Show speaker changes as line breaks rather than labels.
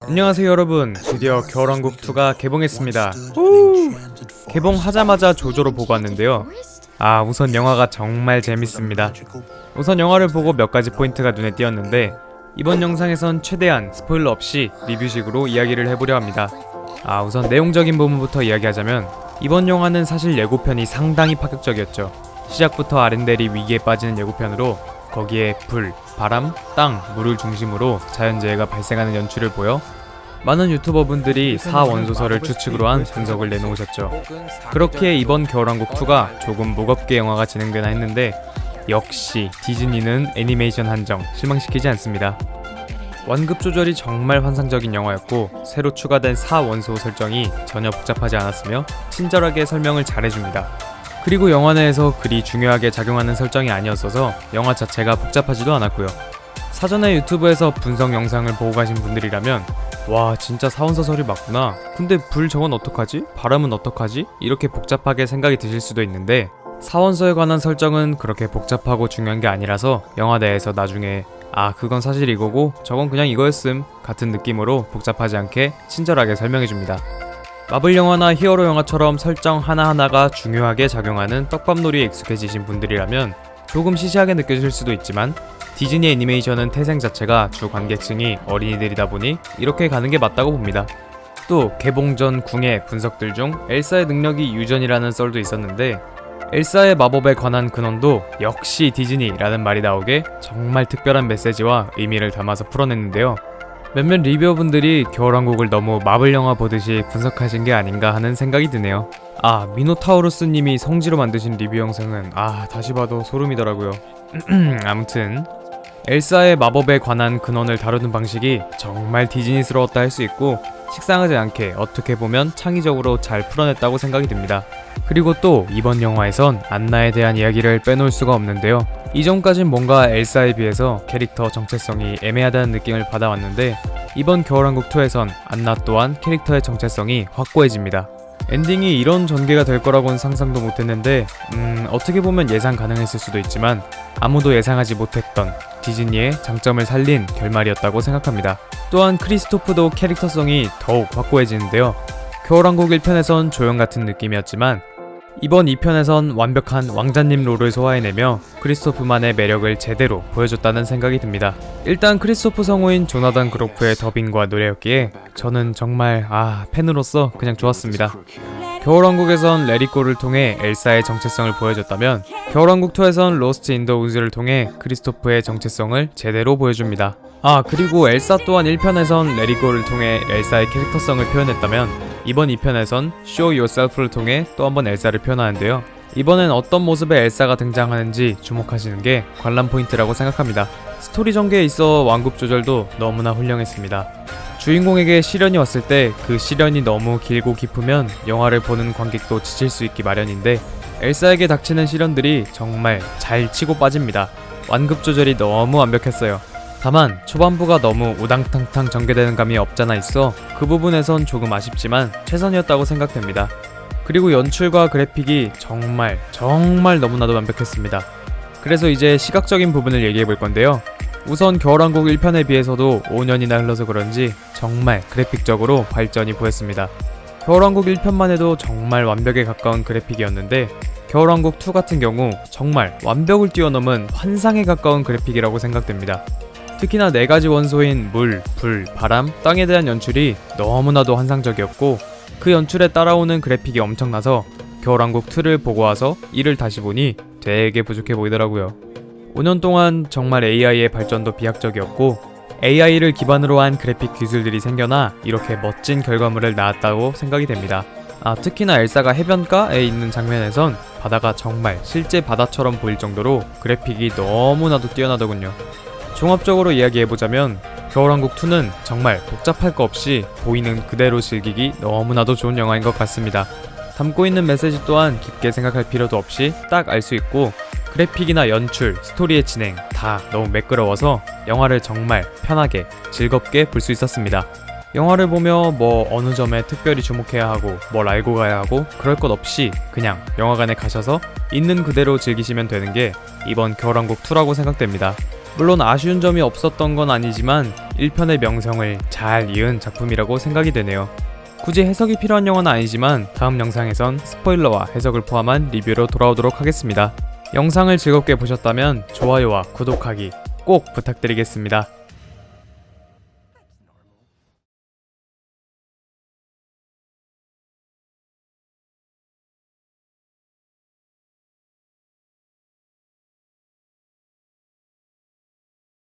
안녕하세요 여러분, 드디어 겨울왕국2가 개봉했습니다. 후! 개봉하자마자 조조로 보고 왔는데요. 우선 영화가 정말 재밌습니다. 우선 영화를 보고 몇 가지 포인트가 눈에 띄었는데, 이번 영상에선 최대한 스포일러 없이 리뷰식으로 이야기를 해보려 합니다. 우선 내용적인 부분부터 이야기하자면, 이번 영화는 사실 예고편이 상당히 파격적이었죠. 시작부터 아렌델이 위기에 빠지는 예고편으로 거기에 불, 바람, 땅, 물을 중심으로 자연재해가 발생하는 연출을 보여 많은 유튜버분들이 4원소설을 추측으로 한 분석을 내놓으셨죠. 그렇기에 이번 겨울왕국2가 조금 무겁게 영화가 진행되나 했는데, 역시 디즈니는 애니메이션 한정 실망시키지 않습니다. 완급 조절이 정말 환상적인 영화였고, 새로 추가된 4원소 설정이 전혀 복잡하지 않았으며 친절하게 설명을 잘해줍니다. 그리고 영화 내에서 그리 중요하게 작용하는 설정이 아니었어서 영화 자체가 복잡하지도 않았고요. 사전에 유튜브에서 분석 영상을 보고 가신 분들이라면 와, 진짜 사원소설이 맞구나, 근데 불 저건 어떡하지? 바람은 어떡하지? 이렇게 복잡하게 생각이 드실 수도 있는데, 사원소에 관한 설정은 그렇게 복잡하고 중요한 게 아니라서 영화 내에서 나중에 그건 사실 이거고 저건 그냥 이거였음 같은 느낌으로 복잡하지 않게 친절하게 설명해줍니다. 마블 영화나 히어로 영화처럼 설정 하나하나가 중요하게 작용하는 떡밥놀이에 익숙해지신 분들이라면 조금 시시하게 느껴질 수도 있지만, 디즈니 애니메이션은 태생 자체가 주 관객층이 어린이들이다 보니 이렇게 가는 게 맞다고 봅니다. 또 개봉 전 궁예 분석들 중 엘사의 능력이 유전이라는 썰도 있었는데, 엘사의 마법에 관한 근원도 역시 디즈니라는 말이 나오게 정말 특별한 메시지와 의미를 담아서 풀어냈는데요. 몇몇 리뷰어분들이 겨울왕국을 너무 마블 영화 보듯이 분석하신 게 아닌가 하는 생각이 드네요. 미노타우루스님이 성지로 만드신 리뷰 영상은 다시 봐도 소름이더라고요. 아무튼 엘사의 마법에 관한 근원을 다루는 방식이 정말 디즈니스러웠다 할 수 있고, 식상하지 않게 어떻게 보면 창의적으로 잘 풀어냈다고 생각이 듭니다. 그리고 또 이번 영화에선 안나에 대한 이야기를 빼놓을 수가 없는데요. 이전까진 뭔가 엘사에 비해서 캐릭터 정체성이 애매하다는 느낌을 받아왔는데, 이번 겨울왕국2에선 안나 또한 캐릭터의 정체성이 확고해집니다. 엔딩이 이런 전개가 될 거라고는 상상도 못했는데, 어떻게 보면 예상 가능했을 수도 있지만 아무도 예상하지 못했던 디즈니의 장점을 살린 결말이었다고 생각합니다. 또한 크리스토프도 캐릭터성이 더욱 확고해지는데요. 겨울왕국 1편에선 조연 같은 느낌이었지만 이번 2편에선 완벽한 왕자님 롤을 소화해내며 크리스토프만의 매력을 제대로 보여줬다는 생각이 듭니다. 일단 크리스토프 성우인 조나단 그로프의 더빙과 노래였기에 저는 정말 팬으로서 그냥 좋았습니다. 겨울왕국에선 레리꼬를 통해 엘사의 정체성을 보여줬다면, 겨울왕국2에선 로스트 인 더 우즈를 통해 크리스토프의 정체성을 제대로 보여줍니다. 그리고 엘사 또한 1편에선 레리꼬를 통해 엘사의 캐릭터성을 표현했다면, 이번 2편에선 Show Yourself를 통해 또 한번 엘사를 표현하는데요. 이번엔 어떤 모습의 엘사가 등장하는지 주목하시는 게 관람 포인트라고 생각합니다. 스토리 전개에 있어 완급 조절도 너무나 훌륭했습니다. 주인공에게 시련이 왔을 때 그 시련이 너무 길고 깊으면 영화를 보는 관객도 지칠 수 있기 마련인데, 엘사에게 닥치는 시련들이 정말 잘 치고 빠집니다. 완급 조절이 너무 완벽했어요. 다만 초반부가 너무 우당탕탕 전개되는 감이 없잖아 있어 그 부분에선 조금 아쉽지만 최선이었다고 생각됩니다. 그리고 연출과 그래픽이 정말 너무나도 완벽했습니다. 그래서 이제 시각적인 부분을 얘기해 볼 건데요. 우선 겨울왕국 1편에 비해서도 5년이나 흘러서 그런지 정말 그래픽적으로 발전이 보였습니다. 겨울왕국 1편만 해도 정말 완벽에 가까운 그래픽이었는데, 겨울왕국 2 같은 경우 정말 완벽을 뛰어넘은 환상에 가까운 그래픽이라고 생각됩니다. 특히나 4가지 원소인 물, 불, 바람, 땅에 대한 연출이 너무나도 환상적이었고, 그 연출에 따라오는 그래픽이 엄청나서 겨울왕국2를 보고 와서 이를 다시 보니 되게 부족해 보이더라고요. 5년 동안 정말 AI의 발전도 비약적이었고, AI를 기반으로 한 그래픽 기술들이 생겨나 이렇게 멋진 결과물을 낳았다고 생각이 됩니다. 특히나 엘사가 해변가에 있는 장면에선 바다가 정말 실제 바다처럼 보일 정도로 그래픽이 너무나도 뛰어나더군요. 종합적으로 이야기해보자면 겨울왕국2는 정말 복잡할 거 없이 보이는 그대로 즐기기 너무나도 좋은 영화인 것 같습니다. 담고 있는 메시지 또한 깊게 생각할 필요도 없이 딱 알 수 있고, 그래픽이나 연출, 스토리의 진행 다 너무 매끄러워서 영화를 정말 편하게 즐겁게 볼 수 있었습니다. 영화를 보며 어느 점에 특별히 주목해야 하고 뭘 알고 가야 하고 그럴 것 없이 그냥 영화관에 가셔서 있는 그대로 즐기시면 되는 게 이번 겨울왕국2라고 생각됩니다. 물론 아쉬운 점이 없었던 건 아니지만 1편의 명성을 잘 이은 작품이라고 생각이 되네요. 굳이 해석이 필요한 영화는 아니지만 다음 영상에선 스포일러와 해석을 포함한 리뷰로 돌아오도록 하겠습니다. 영상을 즐겁게 보셨다면 좋아요와 구독하기 꼭 부탁드리겠습니다.